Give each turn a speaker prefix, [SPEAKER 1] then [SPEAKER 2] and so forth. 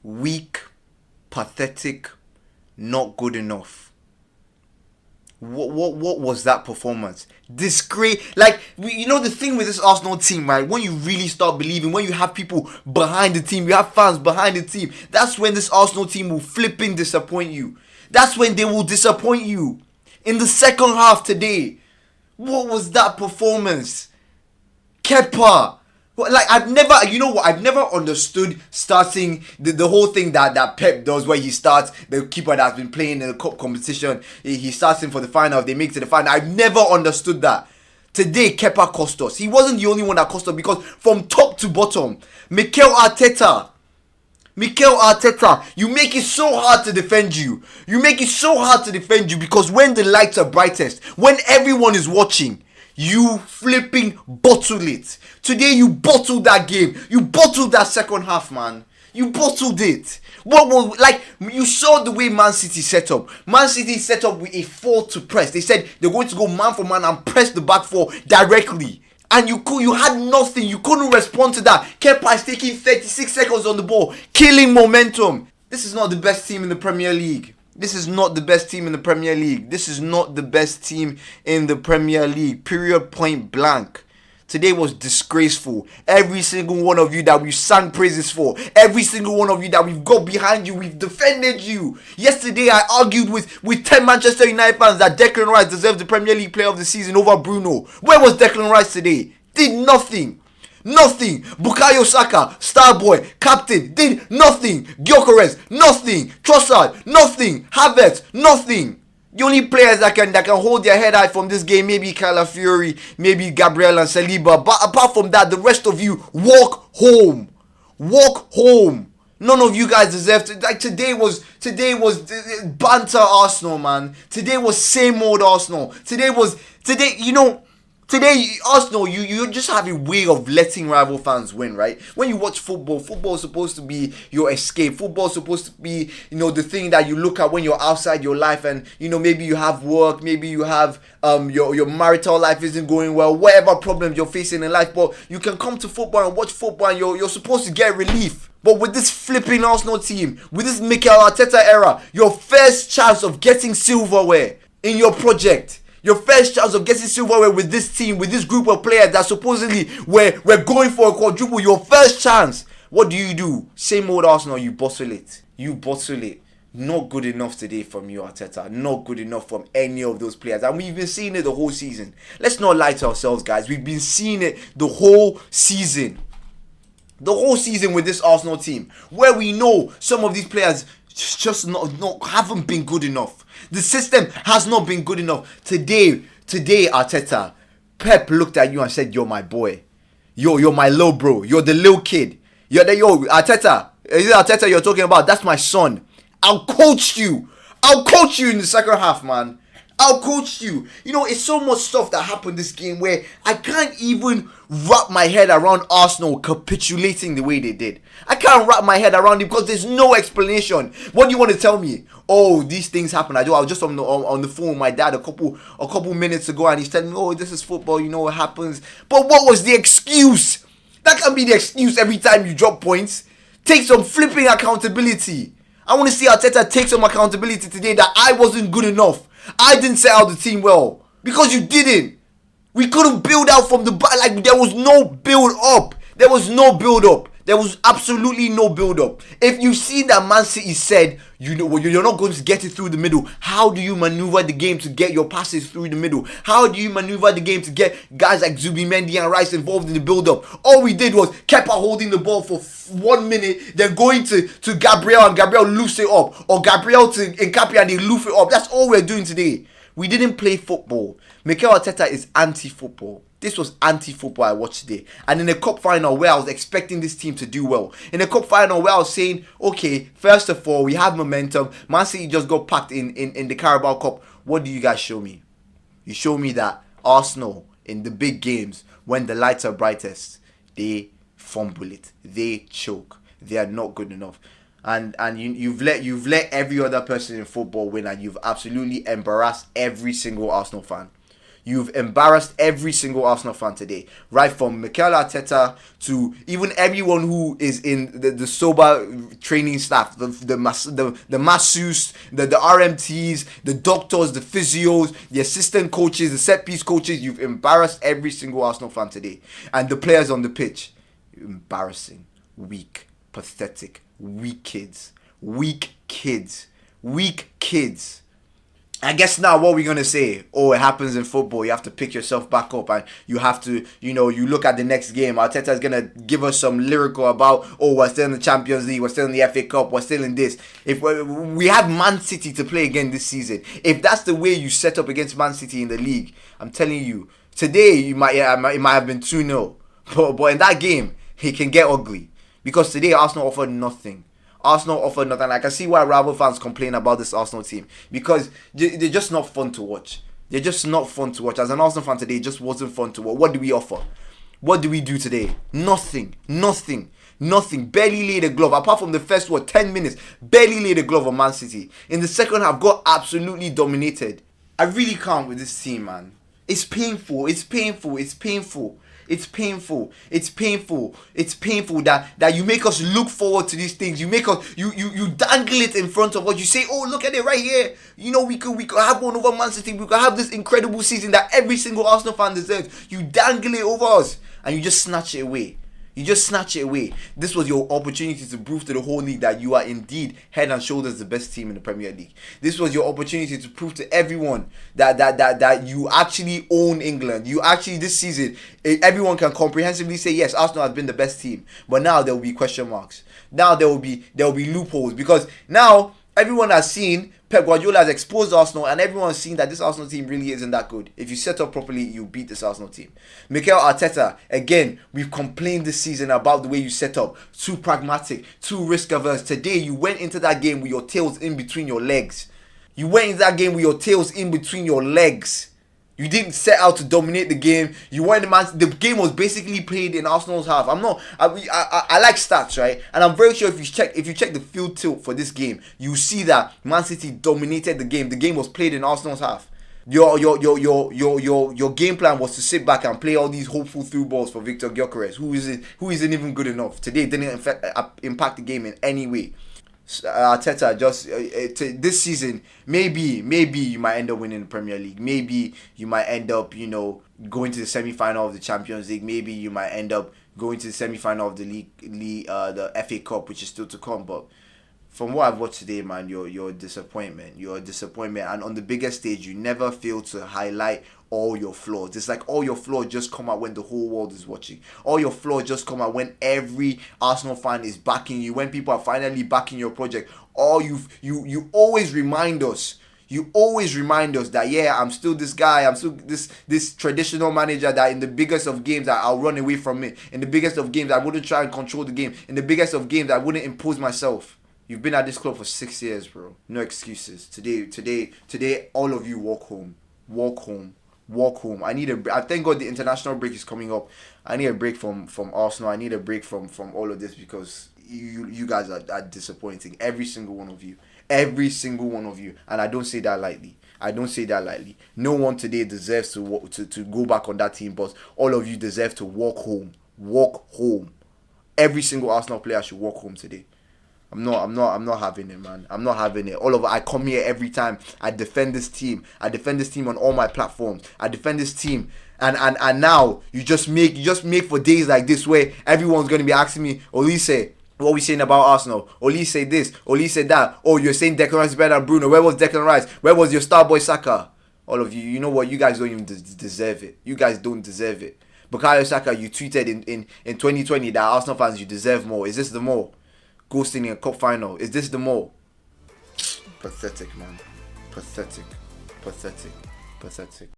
[SPEAKER 1] weak, pathetic, not good enough. What was that performance? Disgrace. Like, the thing with this Arsenal team, right? When you really start believing, when you have people behind the team, you have fans behind the team, that's when this Arsenal team will flipping disappoint you. That's when they will disappoint you. In the second half today, what was that performance? Kepa. Like, I've never understood starting the whole thing that Pep does, where he starts the keeper that's been playing in the cup competition. He starts him for the final. If they make it to the final, I've never understood that. Today, Kepa cost us. He wasn't the only one that cost us, because from top to bottom, Mikel Arteta, you make it so hard to defend you. Because when the lights are brightest, when everyone is watching, you flipping bottle it. Today you bottled that game. You bottled that second half, man. You bottled it. You saw the way Man City set up. Man City set up with a 4 to press. They said they're going to go man for man and press the back four directly. And you had nothing. You couldn't respond to that. Kepa is taking 36 seconds on the ball, killing momentum. This is not the best team in the Premier League. Period, point blank. Today was disgraceful. Every single one of you that we've sang praises for, every single one of you that we've got behind you, we've defended you. Yesterday, I argued with 10 Manchester United fans that Declan Rice deserves the Premier League Player of the Season over Bruno. Where was Declan Rice today? Did nothing. Bukayo Saka, star boy, captain, did nothing. Gyökeres, nothing. Trossard, nothing. Havertz, nothing. The only players that can hold their head high from this game, maybe Calafiori, maybe Gabriel and Saliba. But apart from that, the rest of you, walk home. None of you guys deserve to. Like, today was banter Arsenal, man. Today was same old Arsenal. Today, Arsenal, you just have a way of letting rival fans win, right? When you watch football is supposed to be your escape. Football is supposed to be, the thing that you look at when you're outside your life, and, maybe you have work, maybe you have, your marital life isn't going well, whatever problems you're facing in life, but you can come to football and watch football and you're supposed to get relief. But with this flipping Arsenal team, with this Mikel Arteta era, your first chance of getting silverware in your project, your first chance of getting silverware with this team, with this group of players that supposedly we're going for a quadruple, your first chance, what do? Same old Arsenal, you bottle it. Not good enough today from you, Arteta. Not good enough from any of those players. And we've been seeing it the whole season. Let's not lie to ourselves, guys. We've been seeing it the whole season. With this Arsenal team, where we know some of these players just haven't been good enough. The system has not been good enough. Today, Arteta, Pep looked at you and said, "You're my boy. You're my little bro. You're the little kid. Arteta. Is it Arteta you're talking about? That's my son. I'll coach you in the second half, man. I'll coach you." It's so much stuff that happened this game where I can't even wrap my head around Arsenal capitulating the way they did. I can't wrap my head around it because there's no explanation. What do you want to tell me? Oh, these things happen. I was just on the phone with my dad a couple minutes ago, and he's telling me, "Oh, this is football. It happens." But what was the excuse? That can't be the excuse every time you drop points. Take some flipping accountability. I want to see Arteta take some accountability today that I wasn't good enough. I didn't set out the team well. Because you didn't. We couldn't build out from the back. Like, there was no build up. There was absolutely no build up. If you see that Man City said, you're not going to get it through the middle, how do you maneuver the game to get your passes through the middle? How do you maneuver the game to get guys like Zubimendi and Rice involved in the build up? All we did was Kepa holding the ball for 1 minute, then going to Gabriel, and Gabriel loose it up, or Gabriel to Nkapia and they loof it up. That's all we're doing today. We didn't play football. Mikel Arteta is anti-football. This was anti-football I watched today. And in a cup final where I was expecting this team to do well. In a cup final where I was saying, okay, first of all, we have momentum. Man City just got packed in the Carabao Cup. What do you guys show me? You show me that Arsenal, in the big games, when the lights are brightest, they fumble it. They choke. They are not good enough. And you've let every other person in football win, and you've absolutely embarrassed every single Arsenal fan. You've embarrassed every single Arsenal fan today, right from Mikel Arteta to even everyone who is in the sober training staff, the masseuse, the RMTs, the doctors, the physios, the assistant coaches, the set piece coaches. You've embarrassed every single Arsenal fan today, and the players on the pitch. Embarrassing, weak, pathetic, weak kids, weak kids, weak kids. I guess now what we're going to say, oh, it happens in football. You have to pick yourself back up and you have to, you look at the next game. Arteta is going to give us some lyrical about, oh, we're still in the Champions League, we're still in the FA Cup, we're still in this. If we have Man City to play again this season. If that's the way you set up against Man City in the league, I'm telling you, today it might have been 2-0. But in that game, it can get ugly. Because today Arsenal offered nothing. Arsenal offered nothing. I can see why rival fans complain about this Arsenal team. Because they're just not fun to watch. They're just not fun to watch. As an Arsenal fan today, it just wasn't fun to watch. What do we offer? What do we do today? Nothing. Barely laid a glove. Apart from the first, 10 minutes. Barely laid a glove on Man City. In the second half, got absolutely dominated. I really can't with this team, man. It's painful that you make us look forward to these things. You make us you dangle it in front of us. You say, oh, look at it right here. We could have one over Man City. We could have this incredible season that every single Arsenal fan deserves. You dangle it over us and you just snatch it away. This was your opportunity to prove to the whole league that you are indeed head and shoulders the best team in the Premier League. This was your opportunity to prove to everyone that you actually own England. You actually, this season, everyone can comprehensively say, yes, Arsenal has been the best team. But now there will be question marks. Now there will be loopholes. Because now everyone has seen Pep Guardiola has exposed Arsenal, and everyone has seen that this Arsenal team really isn't that good. If you set up properly, you beat this Arsenal team. Mikel Arteta, again, we've complained this season about the way you set up. Too pragmatic, too risk averse. Today, you went into that game with your tails in between your legs. You didn't set out to dominate the game. You weren't the game was basically played in Arsenal's half. I like stats, right? And I'm very sure if you check the field tilt for this game, you see that Man City dominated the game. The game was played in Arsenal's half. Your game plan was to sit back and play all these hopeful through balls for Victor Gyökeres, who isn't even good enough. Today didn't impact the game in any way. Arteta, just this season, maybe you might end up winning the Premier League. Maybe you might end up, going to the semi-final of the Champions League. Maybe you might end up going to the semi-final of the the FA Cup, which is still to come. But from what I've watched today, man, you're a disappointment. And on the biggest stage, you never fail to highlight all your flaws. It's like all your flaws just come out when the whole world is watching. All your flaws just come out when every Arsenal fan is backing you, when people are finally backing your project. You always remind us. You always remind us that, yeah, I'm still this guy. I'm still this traditional manager that in the biggest of games I'll run away from it. In the biggest of games I wouldn't try and control the game. In the biggest of games I wouldn't impose myself. You've been at this club for 6 years, bro. No excuses. Today, all of you walk home. I thank God the international break is coming up. I need a break from Arsenal. I need a break from all of this because you guys are disappointing. Every single one of you. And I don't say that lightly. No one today deserves to go back on that team bus. All of you deserve to walk home. Every single Arsenal player should walk home today. I'm not having it, man. I'm not having it. I come here every time. I defend this team. On all my platforms. I defend this team. And now you just make for days like this where everyone's gonna be asking me, Olise, what are we saying about Arsenal? Olise this, Olise that. Oh, you're saying Declan Rice is better than Bruno. Where was Declan Rice? Where was your star boy Saka? All of you, you know what? You guys don't even deserve it. You guys don't deserve it. Bukayo Saka, you tweeted in 2020 that Arsenal fans, you deserve more. Is this the more? Ghosting in a cup final. Is this the more? Pathetic, man. Pathetic.